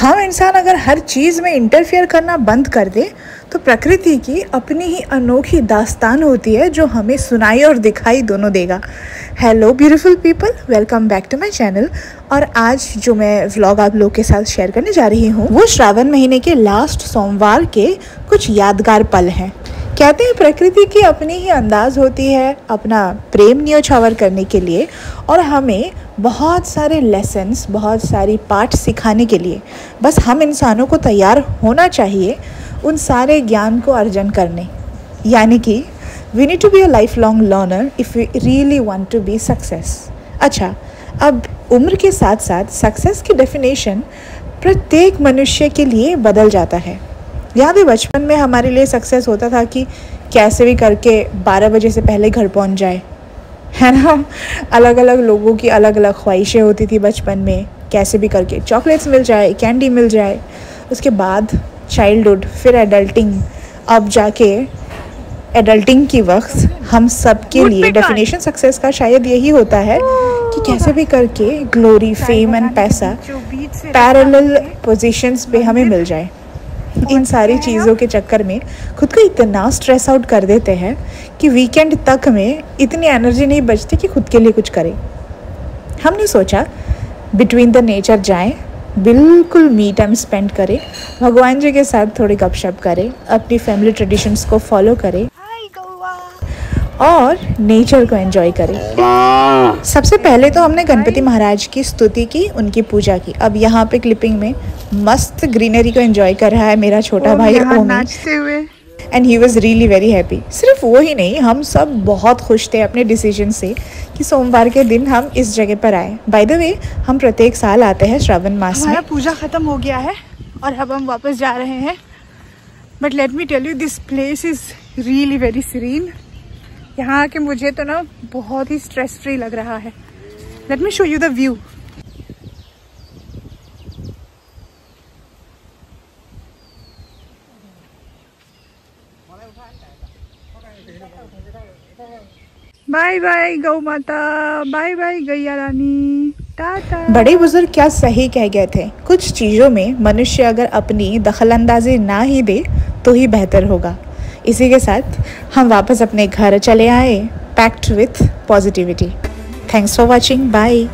हम इंसान अगर हर चीज़ में इंटरफियर करना बंद कर दे तो प्रकृति की अपनी ही अनोखी दास्तान होती है जो हमें सुनाई और दिखाई दोनों देगा। Hello beautiful people, welcome back to my channel. और आज जो मैं व्लॉग आप लोग के साथ शेयर करने जा रही हूँ वो श्रावण महीने के लास्ट सोमवार के कुछ यादगार पल हैं। कहते हैं प्रकृति की अपनी ही अंदाज होती है अपना प्रेम न्योछावर करने के लिए और हमें बहुत सारे लेसन्स, बहुत सारी पाठ सिखाने के लिए। बस हम इंसानों को तैयार होना चाहिए उन सारे ज्ञान को अर्जन करने। यानी कि we need to be a life long learner if we really want to be success. अच्छा, अब उम्र के साथ साथ सक्सेस की डेफिनेशन प्रत्येक मनुष्य के लिए बदल जाता है। याद है बचपन में हमारे लिए सक्सेस होता था कि कैसे भी करके 12 बजे से पहले घर पहुंच जाए, है ना। अलग अलग लोगों की अलग अलग ख्वाहिशें होती थी बचपन में, कैसे भी करके चॉकलेट्स मिल जाए, कैंडी मिल जाए। उसके बाद चाइल्डहुड, फिर एडल्टिंग। अब जाके एडल्टिंग की वक्त हम सब के लिए डेफिनेशन सक्सेस का शायद यही होता है कि कैसे भी करके ग्लोरी, फेम एंड पैसा पैरेलल पोजीशंस पे हमें मिल जाए। इन सारी चीज़ों के चक्कर में खुद को इतना स्ट्रेस आउट कर देते हैं कि वीकेंड तक में इतनी एनर्जी नहीं बचती कि खुद के लिए कुछ करें। हमने सोचा बिटवीन द नेचर जाएं, बिल्कुल मी टाइम स्पेंड करें, भगवान जी के साथ थोड़ी गपशप करें, अपनी फैमिली ट्रेडिशंस को फॉलो करें और नेचर को एंजॉय करें। सबसे पहले तो हमने गणपति महाराज की स्तुति की, उनकी पूजा की। अब यहाँ पे क्लिपिंग में मस्त ग्रीनरी को एंजॉय कर रहा है मेरा छोटा भाई नाचते हुए, and he was really very happy. सिर्फ वो ही नहीं, हम सब बहुत खुश थे अपने डिसीजन से कि सोमवार के दिन हम इस जगह पर आए। बाय द वे, हम प्रत्येक साल आते हैं श्रावण मास में। हमारा पूजा खत्म हो गया है और अब हम वापस जा रहे हैं। But let me tell you, this place is really very serene. यहाँ आके मुझे तो ना बहुत ही स्ट्रेस फ्री लग रहा है। Let me show you the view. Bye bye गौ माता, बाय बाय गैया रानी, टाटा। बड़े बुजुर्ग क्या सही कह गए थे, कुछ चीज़ों में मनुष्य अगर अपनी दखलंदाजी ना ही दे तो ही बेहतर होगा। इसी के साथ हम वापस अपने घर चले आए, packed with positivity. Thanks for watching, bye.